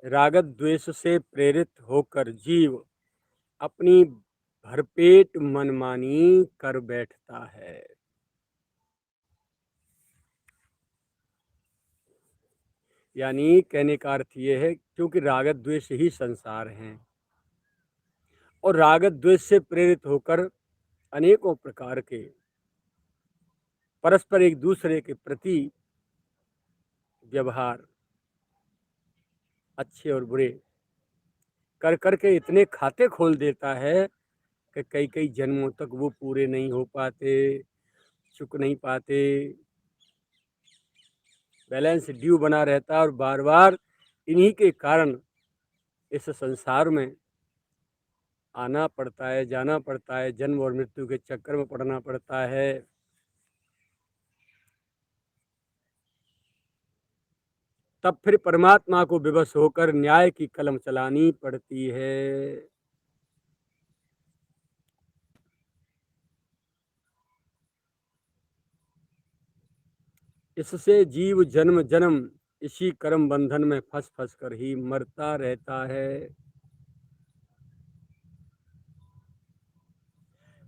राग द्वेष से प्रेरित होकर जीव अपनी भरपेट मनमानी कर बैठता है। यानी कहने का अर्थ ये है, क्योंकि राग द्वेष ही संसार हैं और राग द्वेष से प्रेरित होकर अनेकों प्रकार के परस्पर एक दूसरे के प्रति व्यवहार अच्छे और बुरे कर करके इतने खाते खोल देता है कि कई कई जन्मों तक वो पूरे नहीं हो पाते, चुक नहीं पाते, बैलेंस ड्यू बना रहता है और बार बार इन्हीं के कारण इस संसार में आना पड़ता है, जाना पड़ता है, जन्म और मृत्यु के चक्कर में पड़ना पड़ता है। तब फिर परमात्मा को विवश होकर न्याय की कलम चलानी पड़ती है। इससे जीव जन्म जन्म इसी कर्म बंधन में फंस फंस कर ही मरता रहता है।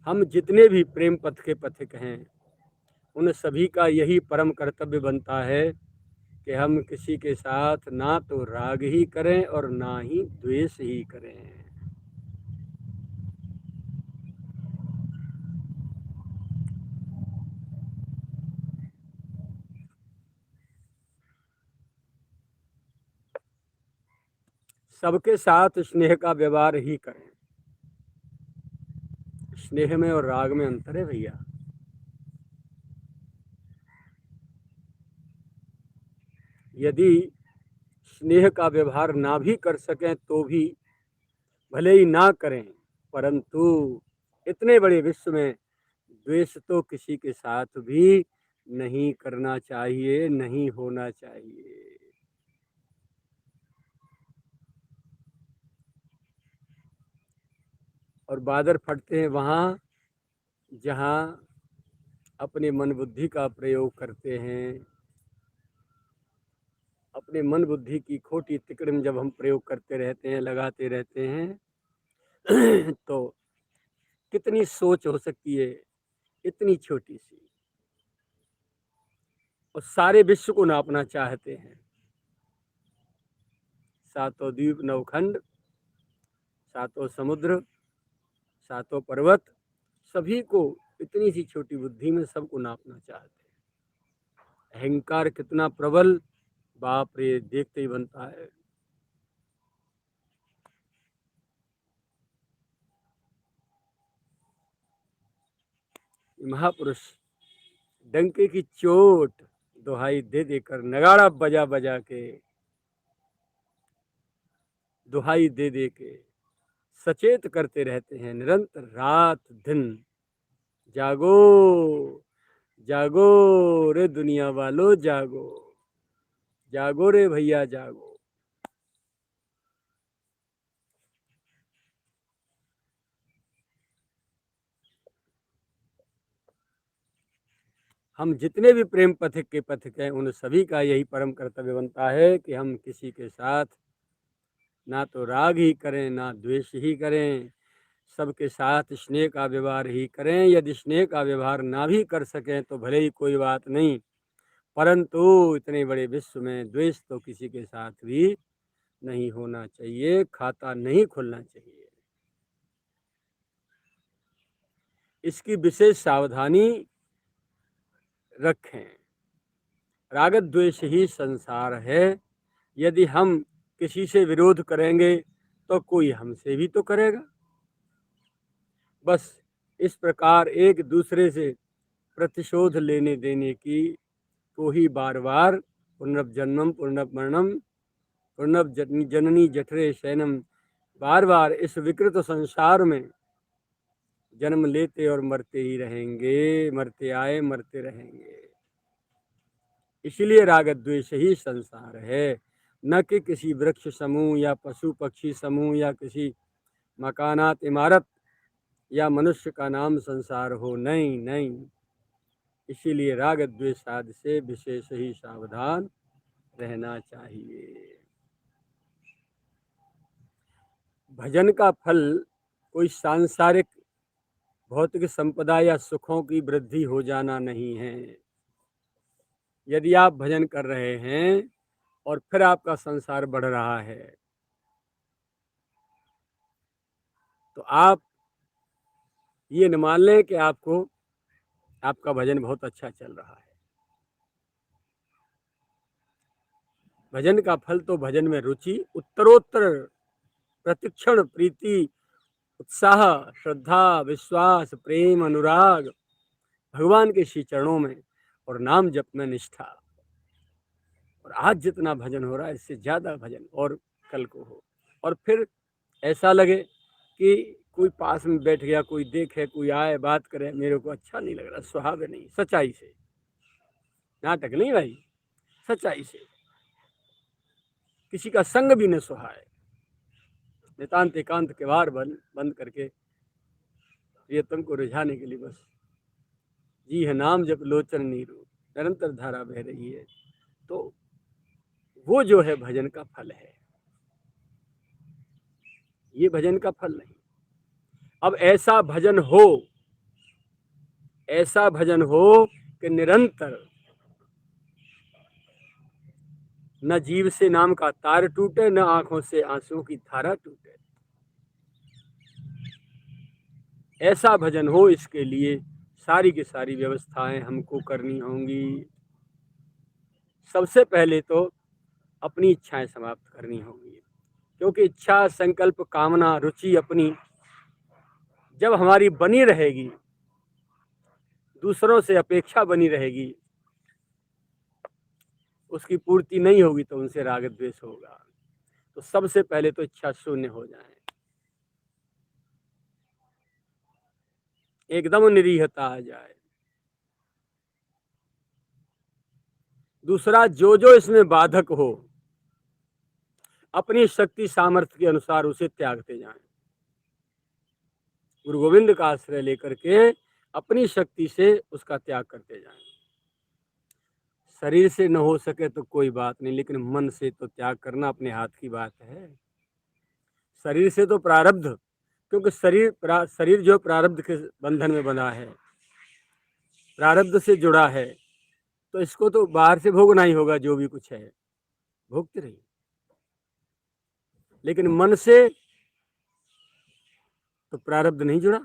हम जितने भी प्रेम पथ के पथिक हैं, उन सभी का यही परम कर्तव्य बनता है कि हम किसी के साथ ना तो राग ही करें और ना ही द्वेष ही करें। सबके साथ स्नेह का व्यवहार ही करें। स्नेह में और राग में अंतर है भैया। यदि स्नेह का व्यवहार ना भी कर सकें तो भी भले ही ना करें, परंतु इतने बड़े विश्व में द्वेष तो किसी के साथ भी नहीं करना चाहिए, नहीं होना चाहिए। और बादल फटते हैं वहाँ जहाँ अपने मन बुद्धि का प्रयोग करते हैं। अपने मन बुद्धि की खोटी तिकड़ में जब हम प्रयोग करते रहते हैं, लगाते रहते हैं तो कितनी सोच हो सकती है, इतनी छोटी सी, और सारे विश्व को नापना चाहते हैं। सातों द्वीप नवखंड, सातों समुद्र, सातों पर्वत, सभी को इतनी सी छोटी बुद्धि में सबको नापना चाहते हैं। अहंकार कितना प्रबल, बाप रे, देखते ही बनता है। महापुरुष डंके की चोट दुहाई दे देकर, नगाड़ा बजा बजा के, दुहाई दे दे के सचेत करते रहते हैं निरंतर, रात दिन। जागो जागो रे दुनिया वालों, जागो जागो रे भैया, जागो। हम जितने भी प्रेम पथिक के पथिक हैं, उन सभी का यही परम कर्तव्य बनता है कि हम किसी के साथ ना तो राग ही करें, ना द्वेष ही करें, सबके साथ स्नेह का व्यवहार ही करें। यदि स्नेह का व्यवहार ना भी कर सकें तो भले ही कोई बात नहीं, परंतु इतने बड़े विश्व में द्वेष तो किसी के साथ भी नहीं होना चाहिए, खाता नहीं खुलना चाहिए। इसकी विशेष सावधानी रखें। राग द्वेष ही संसार है। यदि हम किसी से विरोध करेंगे तो कोई हमसे भी तो करेगा। बस इस प्रकार एक दूसरे से प्रतिशोध लेने देने की को ही बार बार पुनर्जन्मम पुनर्मरणम पुनर्जननी जठरे शयनम, बार बार इस विकृत संसार में जन्म लेते और मरते ही रहेंगे, मरते आए मरते रहेंगे। इसलिए राग द्वेष ही संसार है, न कि किसी वृक्ष समूह या पशु पक्षी समूह या किसी मकानात इमारत या मनुष्य का नाम संसार हो। नहीं नहीं, इसीलिए राग द्वेष आदि से विशेष ही सावधान रहना चाहिए। भजन का फल कोई सांसारिक भौतिक संपदा या सुखों की वृद्धि हो जाना नहीं है। यदि आप भजन कर रहे हैं और फिर आपका संसार बढ़ रहा है तो आप ये न मान लें कि आपका भजन बहुत अच्छा चल रहा है। भजन का फल तो भजन में रुचि, उत्तरोत्तर प्रतिक्षण प्रीति, उत्साह, श्रद्धा, विश्वास, प्रेम, अनुराग भगवान के श्री चरणों में और नाम जप में निष्ठा। और आज जितना भजन हो रहा है इससे ज़्यादा भजन और कल को हो। और फिर ऐसा लगे कि कोई पास में बैठ गया, कोई देखे, कोई आए बात करे, मेरे को अच्छा नहीं लग रहा, सुहावे नहीं, सच्चाई से, नाटक नहीं भाई, सच्चाई से। किसी का संग भी न सुहाए, नितांत एकांत किवाड़ बंद करके प्रियतम को रिझाने के लिए बस जी है नाम जब लोचन नीरू, निरंतर धारा बह रही है। तो वो जो है भजन का फल है, ये भजन का फल नहीं। अब ऐसा भजन हो कि निरंतर न जीव से नाम का तार टूटे, न आंखों से आंसुओं की धारा टूटे। ऐसा भजन हो, इसके लिए सारी की सारी व्यवस्थाएं हमको करनी होंगी। सबसे पहले तो अपनी इच्छाएं समाप्त करनी होंगी, क्योंकि इच्छा, संकल्प, कामना, रुचि अपनी जब हमारी बनी रहेगी, दूसरों से अपेक्षा बनी रहेगी, उसकी पूर्ति नहीं होगी तो उनसे राग द्वेष होगा। तो सबसे पहले तो इच्छा शून्य हो जाए, एकदम निरीहता आ जाए। दूसरा, जो इसमें बाधक हो अपनी शक्ति सामर्थ्य के अनुसार उसे त्यागते जाएं। गुरु गोविंद का आश्रय लेकर के अपनी शक्ति से उसका त्याग करते जाएं। शरीर से न हो सके तो कोई बात नहीं, लेकिन मन से तो त्याग करना अपने हाथ की बात है। शरीर से तो प्रारब्ध, क्योंकि शरीर जो प्रारब्ध के बंधन में बंधा है, प्रारब्ध से जुड़ा है, तो इसको तो बाहर से भोगना ही होगा, जो भी कुछ है भोगते रहिए। लेकिन मन से तो प्रारब्ध नहीं जुड़ा।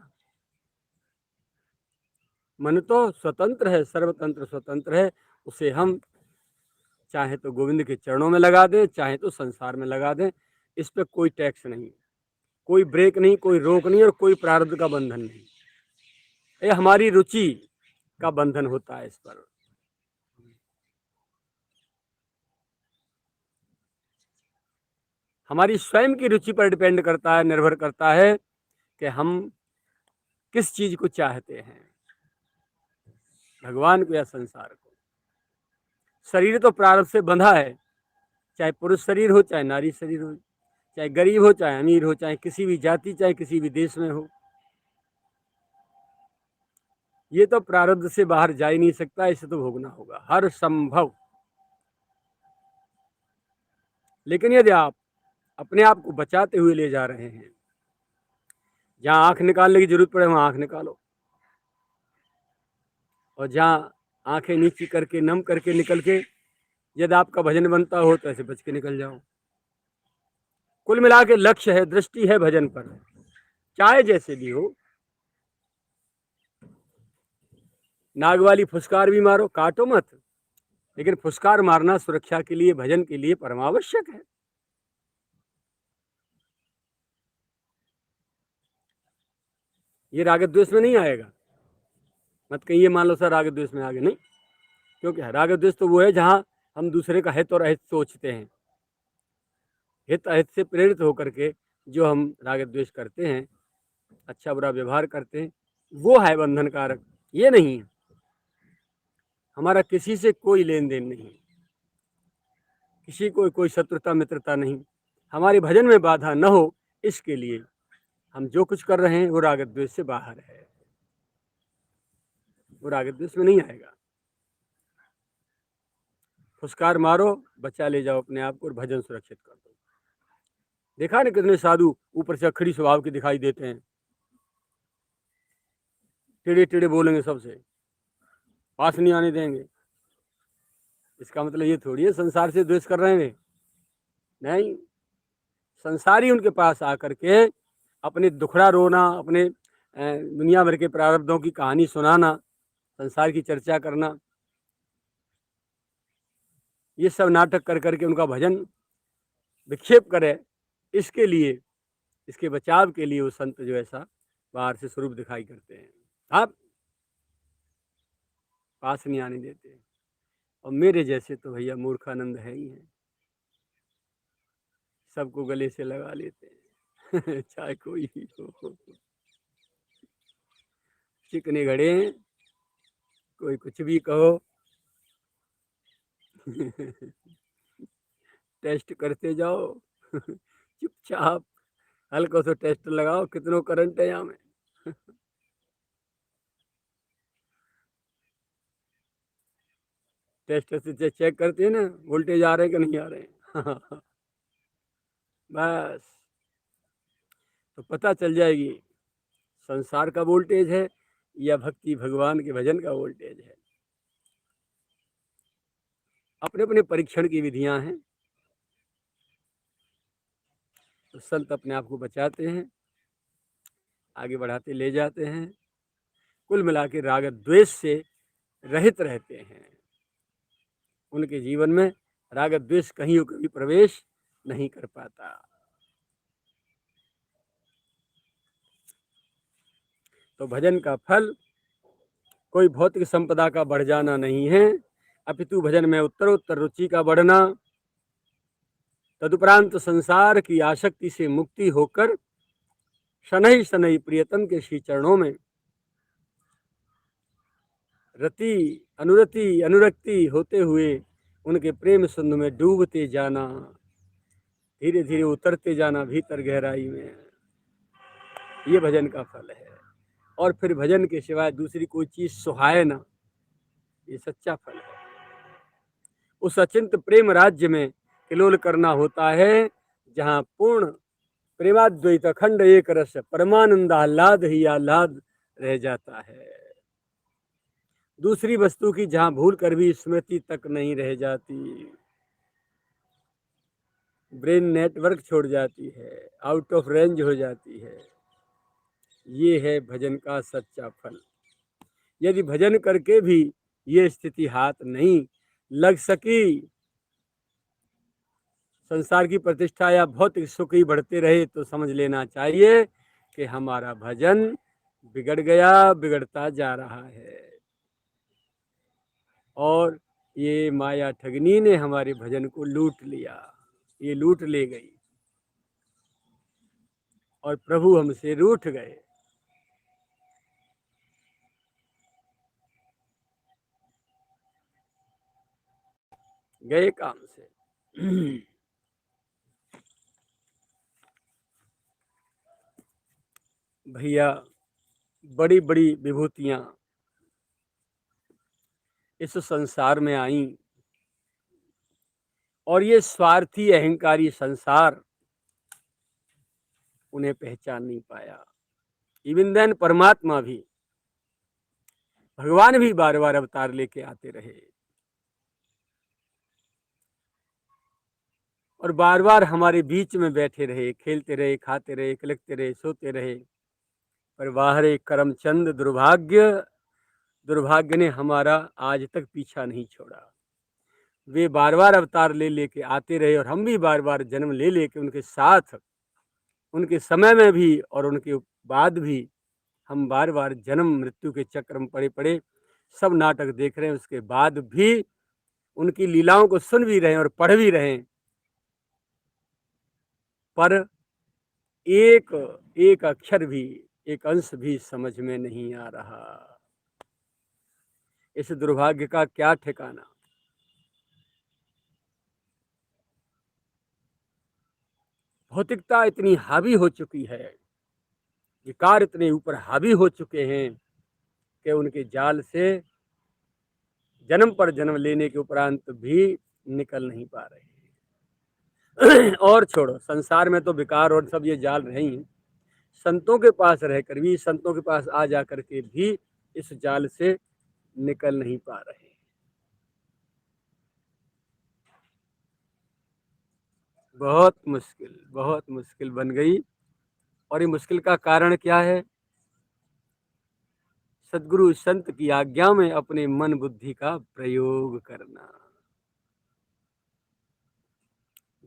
मन तो स्वतंत्र है, सर्वतंत्र स्वतंत्र है। उसे हम चाहे तो गोविंद के चरणों में लगा दें, चाहे तो संसार में लगा दें। इस पे कोई टैक्स नहीं, कोई ब्रेक नहीं, कोई रोक नहीं, और कोई प्रारब्ध का बंधन नहीं। ये हमारी रुचि का बंधन होता है इस पर। हमारी स्वयं की रुचि पर डिपेंड करता है, निर्भर करता है कि हम किस चीज को चाहते हैं, भगवान को या संसार को। शरीर तो प्रारब्ध से बंधा है, चाहे पुरुष शरीर हो, चाहे नारी शरीर हो, चाहे गरीब हो, चाहे अमीर हो, चाहे किसी भी जाति, चाहे किसी भी देश में हो। ये तो प्रारब्ध से बाहर जा ही नहीं सकता, इसे तो भोगना होगा हर संभव। लेकिन यदि आप अपने आप को बचाते हुए ले जा रहे हैं, जहां आंख निकालने की जरूरत पड़े वहां आंख निकालो, और जहां आंखें नीची करके नम करके निकल के यदि आपका भजन बनता हो तो ऐसे बच के निकल जाओ। कुल मिला के लक्ष्य है, दृष्टि है भजन पर, चाहे जैसे भी हो। नाग वाली फुसकार भी मारो, काटो मत, लेकिन फुसकार मारना सुरक्षा के लिए, भजन के लिए परमावश्यक है। ये राग द्वेष में नहीं आएगा। मत कहिए मान लो सर राग द्वेष में आ गए, नहीं। क्योंकि राग द्वेष तो वो है जहां हम दूसरे का हित और अहित सोचते हैं। हित अहित से प्रेरित होकर के जो हम राग द्वेष करते हैं, अच्छा बुरा व्यवहार करते हैं, वो है बंधन कारक। ये नहीं है। हमारा किसी से कोई लेन देन नहीं, किसी को कोई शत्रुता मित्रता नहीं। हमारे भजन में बाधा न हो, इसके लिए हम जो कुछ कर रहे हैं वो राग द्वेष से बाहर है, वो राग द्वेष में नहीं आएगा। फुसकार मारो, बचा ले जाओ अपने आप को और भजन सुरक्षित कर दो। देखा ना कितने साधु ऊपर से अखड़ी स्वभाव के दिखाई देते हैं, टेढ़े टेढ़े बोलेंगे, सबसे पास नहीं आने देंगे। इसका मतलब ये थोड़ी है संसार से द्वेष कर रहे हैं, नहीं। संसारी उनके पास आकर के अपने दुखड़ा रोना, अपने दुनिया भर के प्रारब्धों की कहानी सुनाना, संसार की चर्चा करना, ये सब नाटक कर करके उनका भजन विक्षेप करे, इसके लिए, इसके बचाव के लिए वो संत जो ऐसा बाहर से स्वरूप दिखाई करते हैं, आप पास नहीं आने देते। और मेरे जैसे तो भैया मूर्खानंद है ही है, सबको गले से लगा लेते हैं चाहे कोई ही हो, चिकने घड़े हैं, कोई कुछ भी कहो टेस्ट करते जाओ चुपचाप हल्का सा टेस्ट लगाओ, कितनों करंट है यहाँ में टेस्ट से चेक करते हैं ना, वोल्टेज आ रहे हैं कि नहीं आ रहे हैं बस तो पता चल जाएगी संसार का वोल्टेज है या भक्ति भगवान के भजन का वोल्टेज है। अपने अपने परीक्षण की विधियां हैं, तो संत अपने आप को बचाते हैं, आगे बढ़ाते ले जाते हैं, कुल मिला के राग द्वेष से रहित रहते हैं। उनके जीवन में राग द्वेष कहीं कभी प्रवेश नहीं कर पाता। तो भजन का फल कोई भौतिक संपदा का बढ़ जाना नहीं है, अपितु भजन में उत्तरोत्तर रुचि का बढ़ना, तदुपरांत संसार की आसक्ति से मुक्ति होकर शनैः शनैः प्रियतम के श्री चरणों में रति अनुरति अनुरक्ति होते हुए उनके प्रेम सिंधु में डूबते जाना, धीरे धीरे उतरते जाना भीतर गहराई में, ये भजन का फल है। और फिर भजन के सिवाय दूसरी कोई चीज सुहाए ना, ये सच्चा फल है। उस अचिंत प्रेम राज्य में किलोल करना होता है, जहाँ पूर्ण प्रेमाद्वैत अखंड एक रस परमानंद आह्लाद ही आह्लाद रह जाता है। दूसरी वस्तु की जहाँ भूल कर भी स्मृति तक नहीं रह जाती, ब्रेन नेटवर्क छोड़ जाती है, आउट ऑफ रेंज हो जाती है, ये है भजन का सच्चा फल। यदि भजन करके भी ये स्थिति हाथ नहीं लग सकी, संसार की प्रतिष्ठा या भौतिक सुख ही बढ़ते रहे, तो समझ लेना चाहिए कि हमारा भजन बिगड़ गया, बिगड़ता जा रहा है और ये माया ठगनी ने हमारे भजन को लूट लिया, ये लूट ले गई और प्रभु हमसे रूठ गए। गए काम से भैया बड़ी बड़ी विभूतियां इस संसार में आई और ये स्वार्थी अहंकारी संसार उन्हें पहचान नहीं पाया। इवन देन परमात्मा भी, भगवान भी बार बार अवतार लेके आते रहे और बार बार हमारे बीच में बैठे रहे, खेलते रहे, खाते रहे, खिलकते रहे, सोते रहे, पर बाहर करमचंद दुर्भाग्य, दुर्भाग्य ने हमारा आज तक पीछा नहीं छोड़ा। वे बार बार अवतार ले लेके आते रहे और हम भी बार बार जन्म ले लेके उनके साथ, उनके समय में भी और उनके बाद भी हम बार बार जन्म मृत्यु के चक्र में पड़े पड़े सब नाटक देख रहे हैं। उसके बाद भी उनकी लीलाओं को सुन भी रहे हैं और पढ़ भी रहे हैं, पर एक एक अक्षर भी, एक अंश भी समझ में नहीं आ रहा। इस दुर्भाग्य का क्या ठिकाना। भौतिकता इतनी हावी हो चुकी है, विकार इतने ऊपर हावी हो चुके हैं कि उनके जाल से जन्म पर जन्म लेने के उपरांत भी निकल नहीं पा रहे। और छोड़ो, संसार में तो विकार और सब ये जाल रहे ही हैं। संतों के पास रहकर भी, संतों के पास आ जा करके भी इस जाल से निकल नहीं पा रहे। बहुत मुश्किल बन गई। और ये मुश्किल का कारण क्या है? सदगुरु संत की आज्ञा में अपने मन बुद्धि का प्रयोग करना।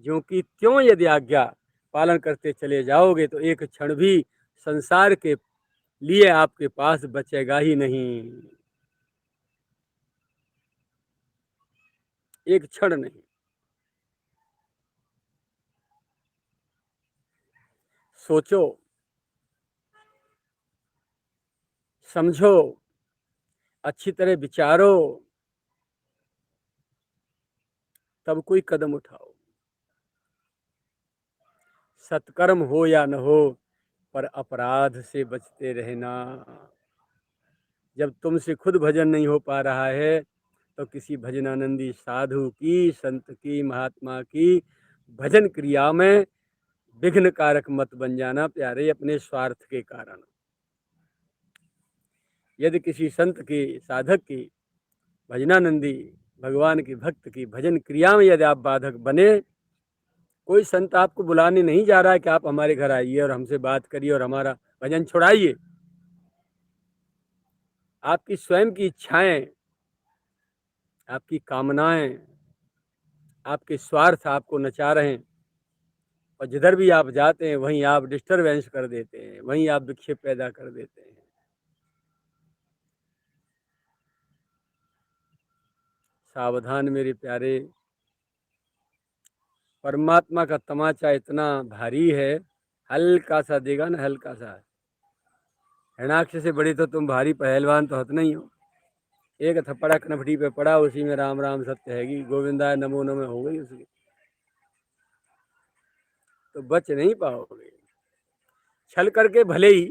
जो कि त्यों यदि आज्ञा पालन करते चले जाओगे तो एक क्षण भी संसार के लिए आपके पास बचेगा ही नहीं। एक क्षण नहीं। सोचो, समझो, अच्छी तरह विचारो, तब कोई कदम उठाओ। सत्कर्म हो या न हो, पर अपराध से बचते रहना। जब तुमसे खुद भजन नहीं हो पा रहा है तो किसी भजनानंदी साधु की, संत की, महात्मा की भजन क्रिया में विघ्न कारक मत बन जाना प्यारे, अपने स्वार्थ के कारण। यदि किसी संत की, साधक की, भजनानंदी भगवान की भक्त की भजन क्रिया में यदि आप बाधक बने, कोई संत आपको बुलाने नहीं जा रहा है कि आप हमारे घर आइए और हमसे बात करिए और हमारा भजन छुड़ाइए। आपकी स्वयं की इच्छाएं, आपकी कामनाएं, आपके स्वार्थ आपको नचा रहे हैं, और जिधर भी आप जाते हैं वहीं आप डिस्टरबेंस कर देते हैं, वहीं आप विक्षेप पैदा कर देते हैं। सावधान मेरे प्यारे, परमात्मा का तमाचा इतना भारी है, हल्का सा देगा ना, हल्का सा। हिरणाक्ष से बड़ी तो तुम भारी पहलवान तो हत नहीं हो। एक थप्पड़ा कनपटी पे पड़ा, उसी में राम राम सत्य हैगी, गोविंदा नमो नमः हो गई उसकी, तो बच नहीं पाओगे। छल करके भले ही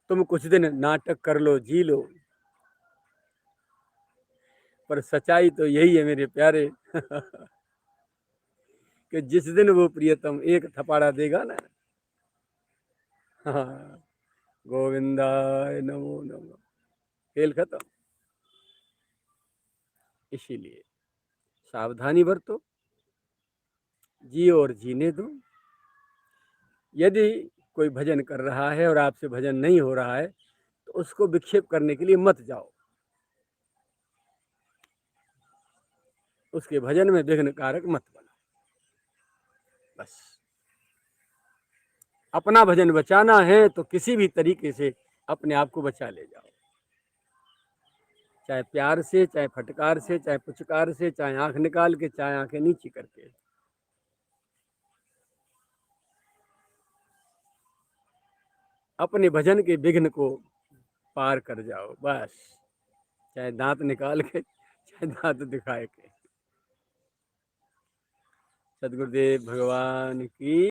तुम कुछ दिन नाटक कर लो, जी लो, पर सच्चाई तो यही है मेरे प्यारे कि जिस दिन वो प्रियतम एक थपाड़ा देगा ना, हाँ, गोविंदाय नमो नमः, खेल खत्म। इसीलिए सावधानी बरतो, जियो और जीने दो। यदि कोई भजन कर रहा है और आपसे भजन नहीं हो रहा है तो उसको विक्षेप करने के लिए मत जाओ, उसके भजन में विघ्न कारक मत बनो। बस अपना भजन बचाना है तो किसी भी तरीके से अपने आप को बचा ले जाओ, चाहे प्यार से, चाहे फटकार से, चाहे पुचकार से, चाहे आंख निकाल के, चाहे आंखें नीची करके। अपने भजन के विघ्न को पार कर जाओ बस, चाहे दांत निकाल के, चाहे दांत दिखाए के। सदगुरुदेव भगवान की